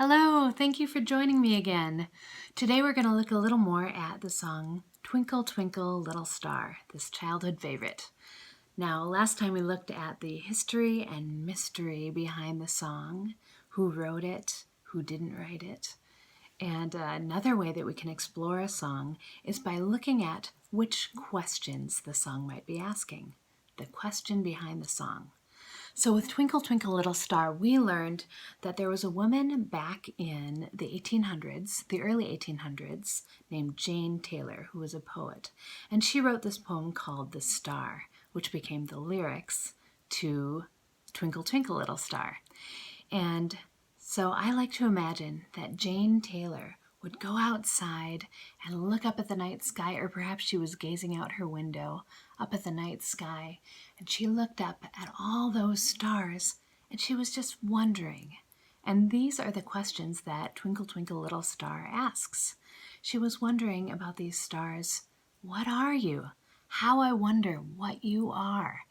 Hello, thank you for joining me again. Today we're going to look a little more at the song Twinkle, Twinkle, Little Star, this childhood favorite. Now, last time we looked at the history and mystery behind the song, who wrote it, who didn't write it. And another way that we can explore a song is by looking at which questions the song might be asking, the question behind the song. So with Twinkle, Twinkle, Little Star, we learned that there was a woman back in the 1800s, the early 1800s, named Jane Taylor, who was a poet. And she wrote this poem called The Star, which became the lyrics to Twinkle, Twinkle, Little Star. And so I like to imagine that Jane Taylor would go outside and look up at the night sky, or perhaps she was gazing out her window up at the night sky, and she looked up at all those stars, and she was just wondering. And these are the questions that Twinkle, Twinkle, Little Star asks. She was wondering about these stars. What are you? How I wonder what you are.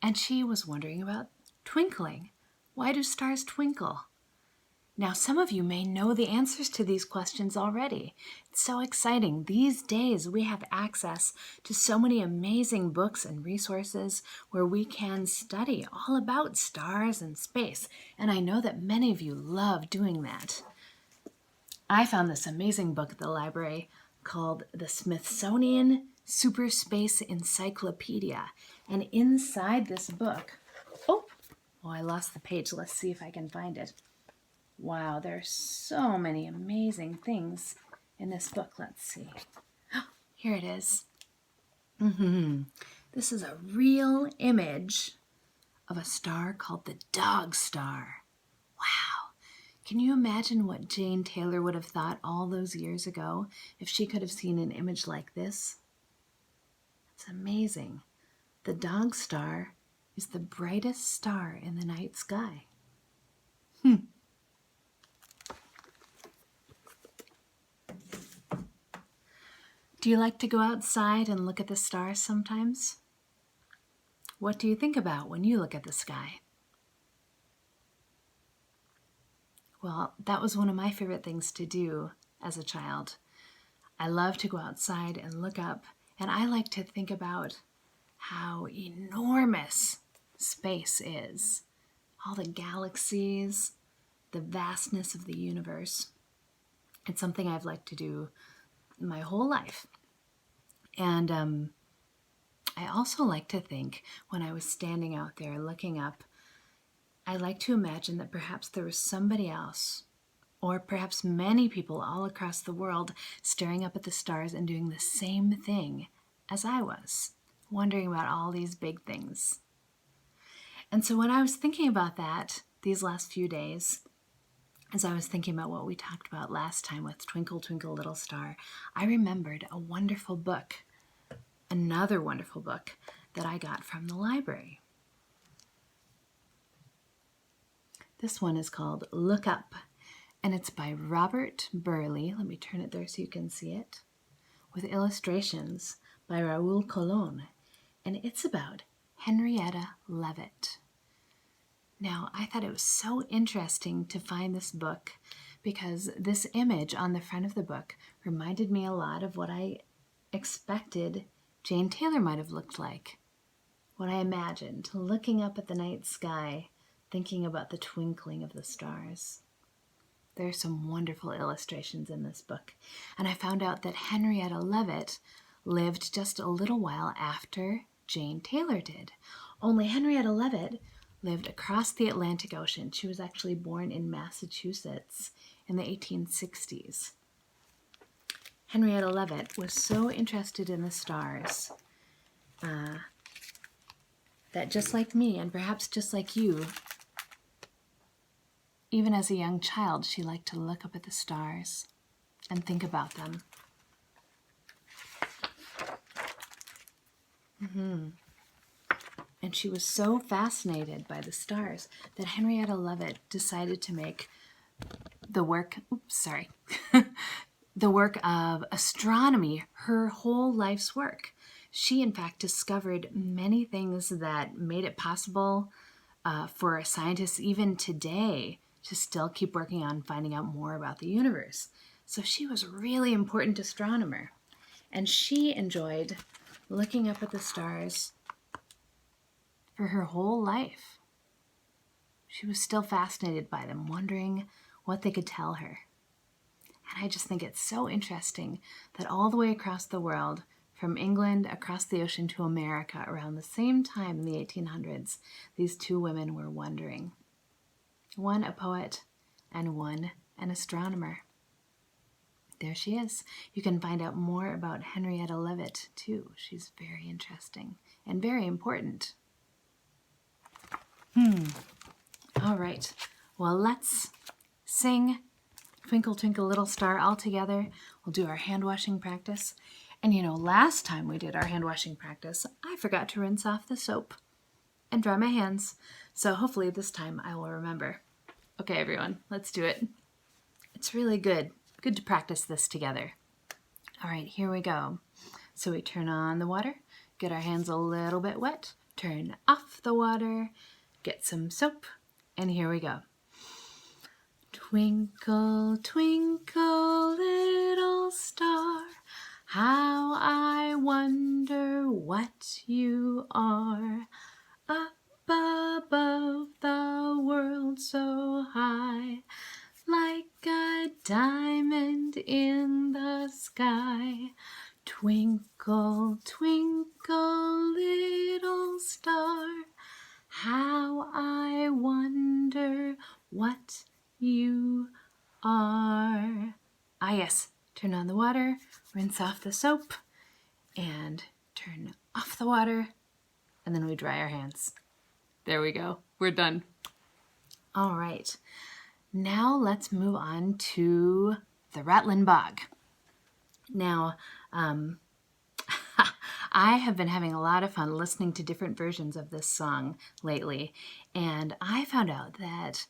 And she was wondering about twinkling. Why do stars twinkle? Now, some of you may know the answers to these questions already. It's so exciting. These days, we have access to so many amazing books and resources where we can study all about stars and space. And I know that many of you love doing that. I found this amazing book at the library called the Smithsonian Super Space Encyclopedia. And inside this book, I lost the page. Let's see if I can find it. Wow, there's so many amazing things in this book. Let's see. Here it is. This is a real image of a star called the Dog Star. Wow. Can you imagine what Jane Taylor would have thought all those years ago if she could have seen an image like this? It's amazing. The Dog Star is the brightest star in the night sky. Do you like to go outside and look at the stars sometimes? What do you think about when you look at the sky? Well, that was one of my favorite things to do as a child. I love to go outside and look up, and I like to think about how enormous space is. All the galaxies, the vastness of the universe. It's something I've liked to do my whole life. And I also like to think when I was standing out there looking up, I like to imagine that perhaps there was somebody else, or perhaps many people all across the world staring up at the stars and doing the same thing as I was, wondering about all these big things. And so when I was thinking about that these last few days, as I was thinking about what we talked about last time with Twinkle, Twinkle, Little Star, I remembered a wonderful book, another wonderful book that I got from the library. This one is called Look Up, and it's by Robert Burleigh. Let me turn it there so you can see it, with illustrations by Raoul Colon, and it's about Henrietta Leavitt. Now, I thought it was so interesting to find this book because this image on the front of the book reminded me a lot of what I expected Jane Taylor might have looked like, what I imagined, looking up at the night sky, thinking about the twinkling of the stars. There are some wonderful illustrations in this book, and I found out that Henrietta Leavitt lived just a little while after Jane Taylor did. Only Henrietta Leavitt lived across the Atlantic Ocean. She was actually born in Massachusetts in the 1860s. Henrietta Leavitt was so interested in the stars that just like me, and perhaps just like you, even as a young child, she liked to look up at the stars and think about them. And she was so fascinated by the stars that Henrietta Leavitt decided to make the work of astronomy her whole life's work. She, in fact, discovered many things that made it possible for scientists even today to still keep working on finding out more about the universe. So she was a really important astronomer, and she enjoyed looking up at the stars for her whole life. She was still fascinated by them, wondering what they could tell her. And I just think it's so interesting that all the way across the world, from England across the ocean to America, around the same time in the 1800s, these two women were wondering. One a poet and one an astronomer. There she is. You can find out more about Henrietta Leavitt too. She's very interesting and very important. All right. Well, let's sing Twinkle, Twinkle, Little Star all together. We'll do our hand washing practice. And last time we did our hand washing practice, I forgot to rinse off the soap and dry my hands. So hopefully this time I will remember. Okay, everyone, let's do it. It's really good. Good to practice this together. All right, here we go. So we turn on the water, get our hands a little bit wet, turn off the water, get some soap, and here we go. Twinkle, twinkle, little star, how I wonder what you are. Up above the world so high, like a diamond in the sky. Twinkle, twinkle, little star, how I wonder what you are. Ah, yes. Turn on the water, rinse off the soap, and turn off the water, and then we dry our hands. There we go. We're done. All right. Now let's move on to the Rattlin Bog. Now, I have been having a lot of fun listening to different versions of this song lately, and I found out that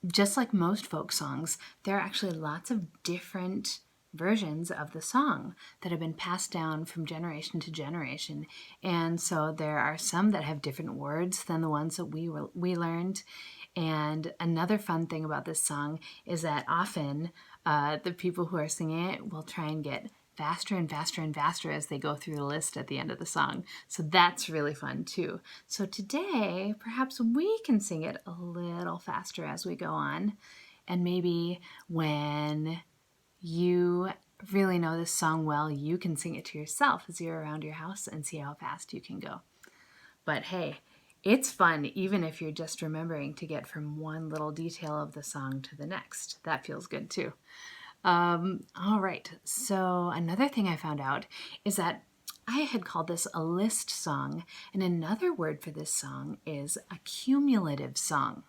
just like most folk songs, there are actually lots of different versions of the song that have been passed down from generation to generation. And so there are some that have different words than the ones that we learned. And another fun thing about this song is that often the people who are singing it will try and get faster and faster and faster as they go through the list at the end of the song. So that's really fun too. So today, perhaps we can sing it a little faster as we go on. And maybe when you really know this song well, you can sing it to yourself as you're around your house and see how fast you can go. But hey, it's fun even if you're just remembering to get from one little detail of the song to the next. That feels good too. All right, so another thing I found out is that I had called this a list song, and another word for this song is a cumulative song.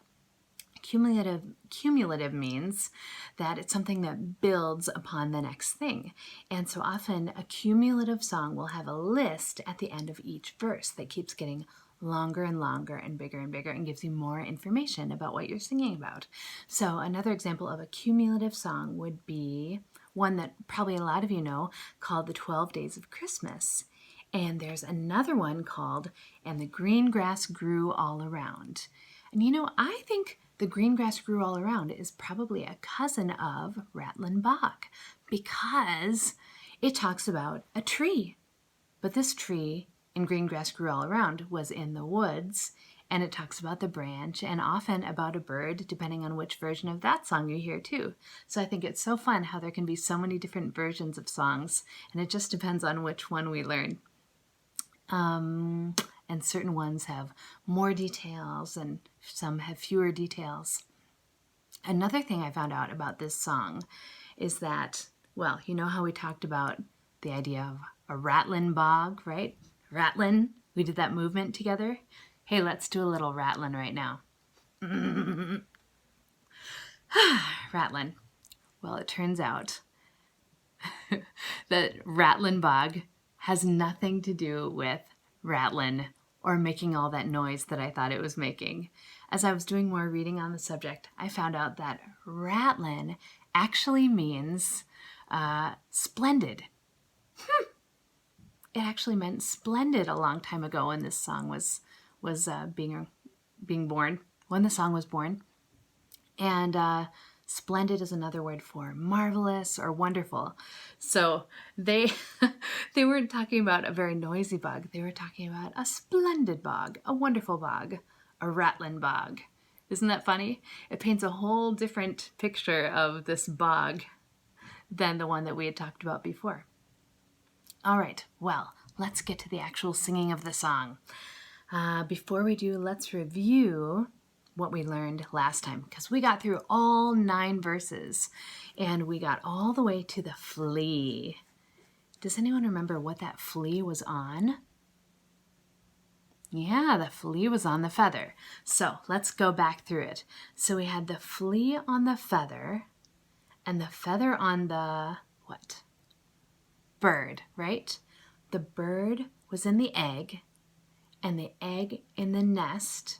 Cumulative means that it's something that builds upon the next thing. And so often a cumulative song will have a list at the end of each verse that keeps getting longer and longer and bigger and gives you more information about what you're singing about. So another example of a cumulative song would be one that probably a lot of you know called the 12 Days of Christmas. And there's another one called And the Green Grass Grew All Around. And I think The Green Grass Grew All Around is probably a cousin of Rattlin Bog because it talks about a tree. But this tree in Green Grass Grew All Around was in the woods, and it talks about the branch and often about a bird, depending on which version of that song you hear too. So I think it's so fun how there can be so many different versions of songs, and it just depends on which one we learn. And certain ones have more details and some have fewer details. Another thing I found out about this song is that, well, you know how we talked about the idea of a Rattlin Bog, right? Rattlin, we did that movement together. Hey, let's do a little Rattlin right now. Rattlin. Well, it turns out that Rattlin Bog has nothing to do with rattlin or making all that noise that I thought it was making. As I was doing more reading on the subject, I found out that rattlin actually means splendid. It actually meant splendid a long time ago when this song was being born, when the song was born. And splendid is another word for marvelous or wonderful. So they they weren't talking about a very noisy bog. They were talking about a splendid bog, a wonderful bog, a Rattlin Bog. Isn't that funny? It paints a whole different picture of this bog than the one that we had talked about before. All right, well, let's get to the actual singing of the song. Before we do, let's review what we learned last time, because we got through all 9 verses and we got all the way to the flea. Does anyone remember what that flea was on? Yeah, the flea was on the feather. So let's go back through it. So we had the flea on the feather and the feather on the what? Bird, right? The bird was in the egg and the egg in the nest.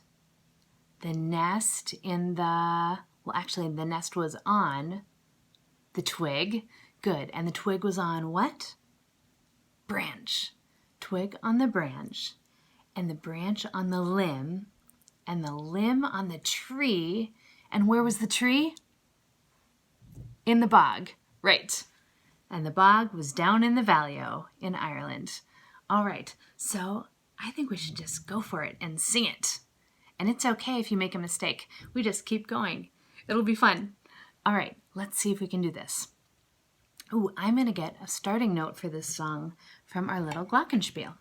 The nest in the, well, actually the nest was on the twig. Good. And the twig was on what? Branch. Twig on the branch, and the branch on the limb, and the limb on the tree. And where was the tree? In the bog. Right. And the bog was down in the Valley-o in Ireland. All right. So I think we should just go for it and sing it. And it's okay if you make a mistake. We just keep going. It'll be fun. All right, let's see if we can do this. Ooh, I'm going to get a starting note for this song from our little glockenspiel.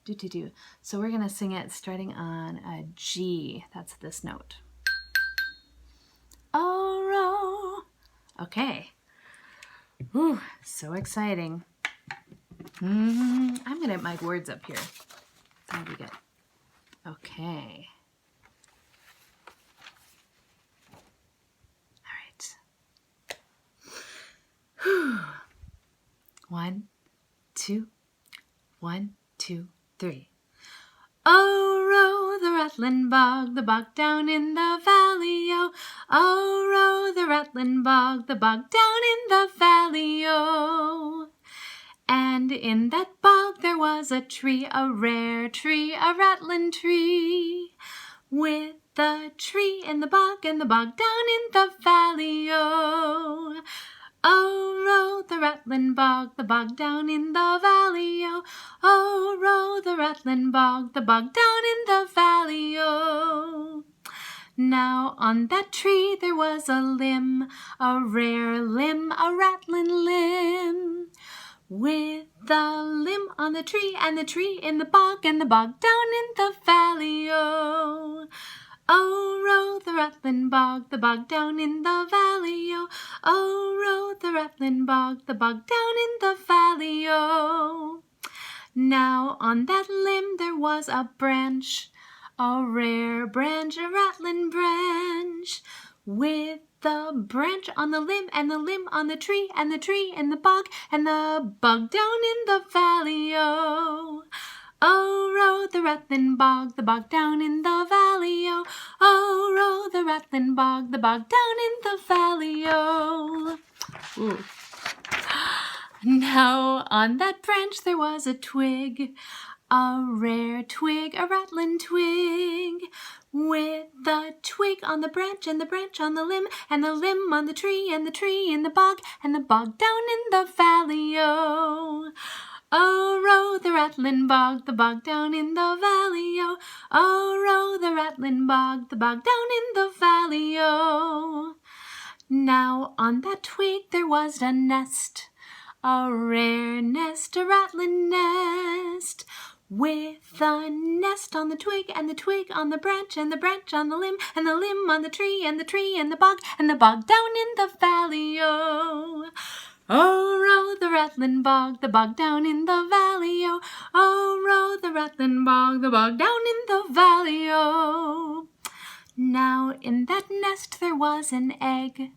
Do. So we're going to sing it starting on a G. That's this note. Oh, row. Okay. Ooh, so exciting. I'm going to get my words up here. That'll be good. Okay. Whew. 1, 2, 1, 2, 3. Oh, row the Rattlin Bog, the bog down in the Valley-o. Oh, row the Rattlin Bog, the bog down in the Valley-o. And in that bog there was a tree, a rare tree, a rattlin tree, with the tree in the bog and the bog down in the Valley-o. Oh, row the Rattlin Bog, the bog down in the Valley-o. Oh, row the Rattlin Bog, the bog down in the Valley-o. Now on that tree there was a limb, a rare limb, a rattlin limb, with the limb on the tree and the tree in the bog and the bog down in the Valley-o. Oh, row the Rattlin Bog, the bog down in the Valley-o. Oh, row the Rattlin Bog, the bog down in the Valley-o. Now on that limb there was a branch, a rare branch, a rattlin branch, with the branch on the limb and the limb on the tree and the tree in the bog and the bog down in the Valley-o. Oh, row the Rattlin Bog, the bog down in the Valley-o. Oh, row the Rattlin Bog, the bog down in the Valley-o. Ooh. Now on that branch there was a twig, a rare twig, a rattlin twig, with the twig on the branch and the branch on the limb and the limb on the tree and the tree in the bog and the bog down in the Valley-o. Oh, row the Rattlin Bog, the bog down in the Valley-o. Oh, row the Rattlin Bog, the bog down in the Valley-o. Now on that twig there was a nest, a rare nest, a rattlin nest, with the nest on the twig and the twig on the branch and the branch on the limb and the limb on the tree and the tree in the bog down in the Valley-o. Oh, row the Rattlin Bog, the bog down in the Valley-o. Oh, row the Rattlin Bog, the bog down in the Valley-o. Now in that nest there was an egg,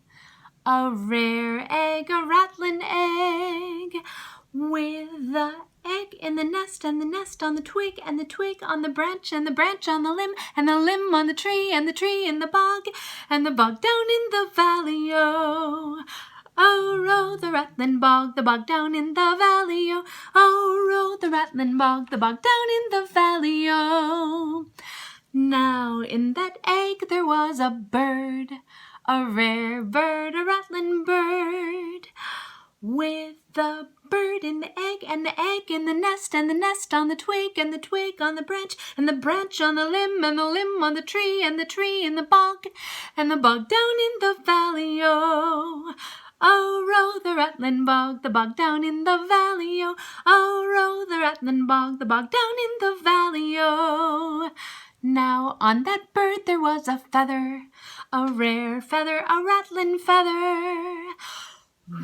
a rare egg, a rattlin egg, with the egg in the nest and the nest on the twig and the twig on the branch and the branch on the limb and the limb on the tree and the tree in the bog and the bog down in the Valley-o. Oh, row the Rattlin Bog, the bog down in the Valley-o. Oh, row the Rattlin Bog, the bog down in the Valley-o. Now in that egg there was a bird, a rare bird, a rattling bird, with the bird in the egg and the egg in the nest and the nest on the twig and the twig on the branch and the branch on the limb and the limb on the tree and the tree in the bog and the bog down in the valley, oh. Oh, row the Rattlin Bog, the bog down in the valley, oh. Oh, row the Rattlin Bog, the bog down in the valley, oh. Now on that bird there was a feather, a rare feather, a rattling feather,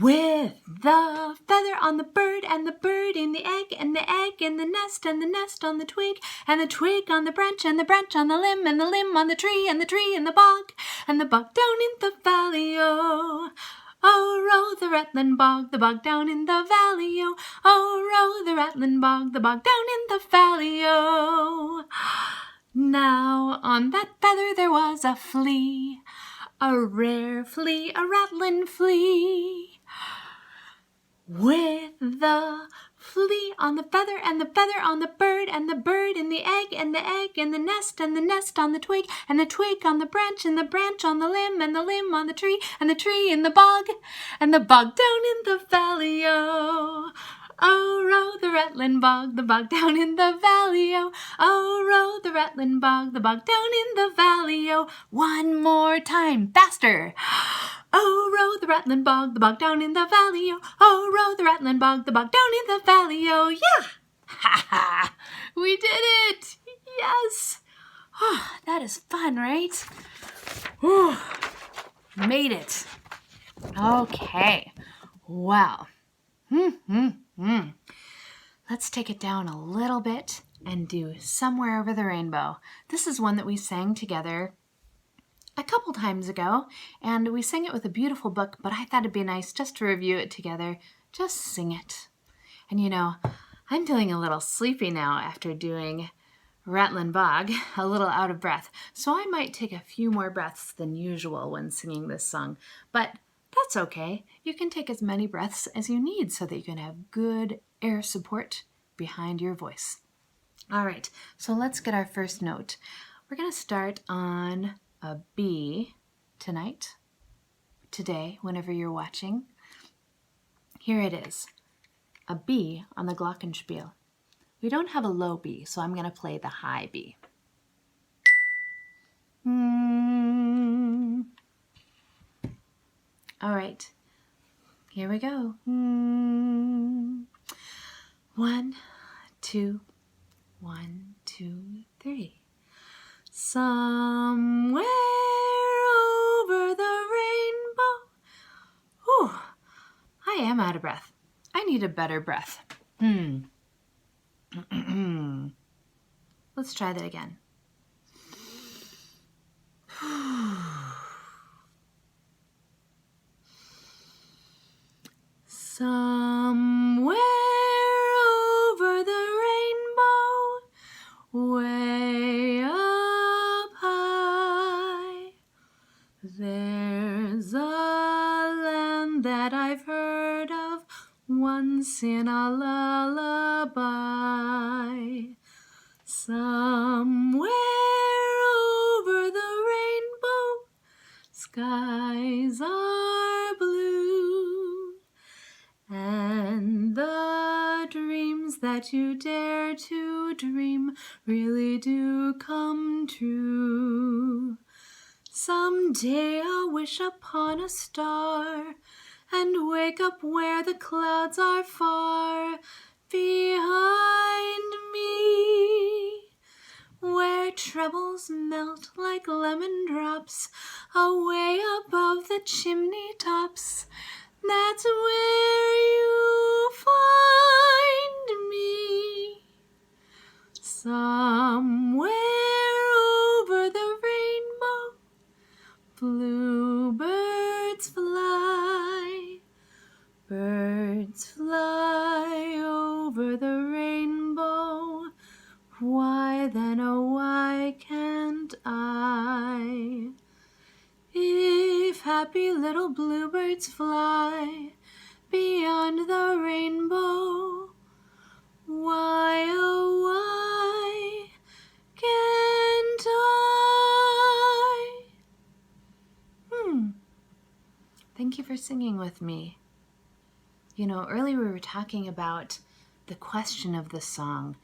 with the feather on the bird and the bird in the egg and the egg in the nest and the nest on the twig and the twig on the branch and the branch on the limb and the limb on the tree and the tree in the bog and the bog down in the valley, oh. Oh, row the Rattlin Bog, the bog down in the valley, oh. Oh, row the Rattlin Bog, the bog down in the valley, oh. Now on that feather there was a flea, a rare flea, a rattling flea, with the flea on the feather and the feather on the bird and the bird in the egg and the egg in the nest and the nest on the twig and the twig on the branch and the branch on the limb and the limb on the tree and the tree in the bog and the bog down in the valley, oh. Oh, row the Rattlin Bog, the bog down in the valley, oh. Oh, row the Rattlin Bog, the bog down in the valley, oh. One more time, faster. Oh, row the Rattlin Bog, the bog down in the valley, oh. Oh, row the Rattlin Bog, the bog down in the valley, oh. Yeah! Ha ha! We did it! Yes! Oh, that is fun, right? Whew. Made it. Okay. Well. Let's take it down a little bit and do Somewhere Over the Rainbow. This is one that we sang together a couple times ago, and we sang it with a beautiful book, but I thought it'd be nice just to review it together. Just sing it. And you know, I'm feeling a little sleepy now after doing Rattlin Bog, a little out of breath, so I might take a few more breaths than usual when singing this song, but that's okay. You can take as many breaths as you need so that you can have good air support behind your voice. All right, so let's get our first note. We're going to start on a B today, whenever you're watching. Here it is, a B on the glockenspiel. We don't have a low B, so I'm going to play the high B. All right, here we go. 1, 2, 1, 2, 3. Somewhere over the rainbow. Whew, I am out of breath. I need a better breath. Let's try that again. Somewhere over the rainbow, way up high, there's a land that I've heard of once in a lullaby. Somewhere over the rainbow, skies are blue, and the dreams that you dare to dream really do come true. Someday I'll wish upon a star and wake up where the clouds are far behind me, where troubles melt like lemon drops away above the chimney tops. That's where you find me. Somewhere over the rainbow, bluebirds fly. Birds fly over the rainbow. Why then, oh why can't I? If happy little bluebirds fly beyond the rainbow, why, oh why can't I? Thank you for singing with me. You know, earlier we were talking about the question of the song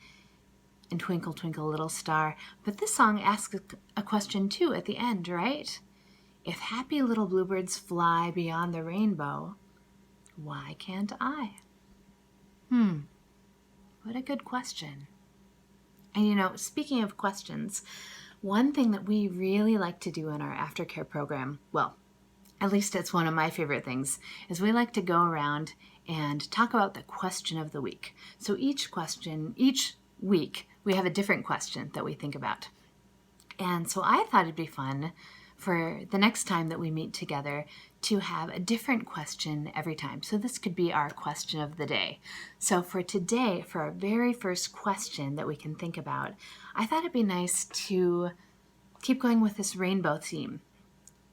in Twinkle, Twinkle, Little Star, but this song asks a question too at the end, right? If happy little bluebirds fly beyond the rainbow, why can't I? What a good question. And you know, speaking of questions, one thing that we really like to do in our aftercare program, well, at least it's one of my favorite things, is we like to go around and talk about the question of the week. So each week, we have a different question that we think about. And so I thought it'd be fun for the next time that we meet together to have a different question every time. So this could be our question of the day. So for today, for our very first question that we can think about, I thought it'd be nice to keep going with this rainbow theme.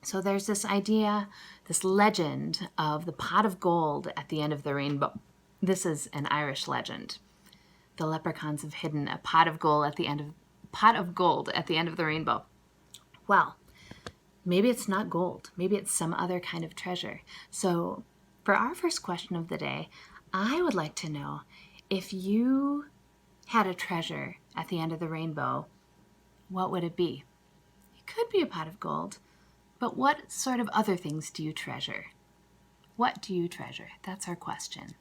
So there's this idea, this legend of the pot of gold at the end of the rainbow. This is an Irish legend. The leprechauns have hidden a pot of gold at the end of the rainbow. Well, maybe it's not gold. Maybe it's some other kind of treasure. So for our first question of the day, I would like to know if you had a treasure at the end of the rainbow, what would it be? It could be a pot of gold, but what sort of other things do you treasure? What do you treasure? That's our question.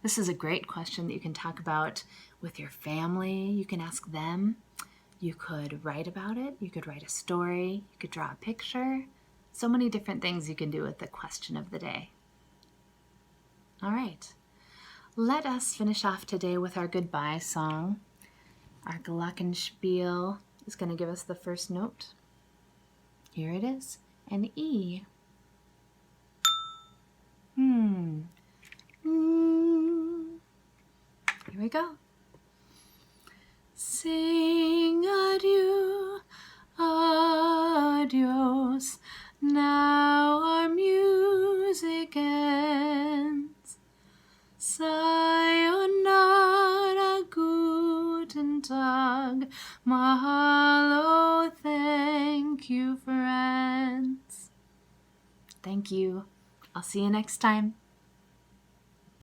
This is a great question that you can talk about with your family. You can ask them. You could write about it. You could write a story. You could draw a picture. So many different things you can do with the question of the day. All right. Let us finish off today with our goodbye song. Our glockenspiel is going to give us the first note. Here it is, an E. Here we go. Sing adieu, adios, now our music ends. Sayonara, guten Tag, mahalo, thank you, friends. Thank you. I'll see you next time.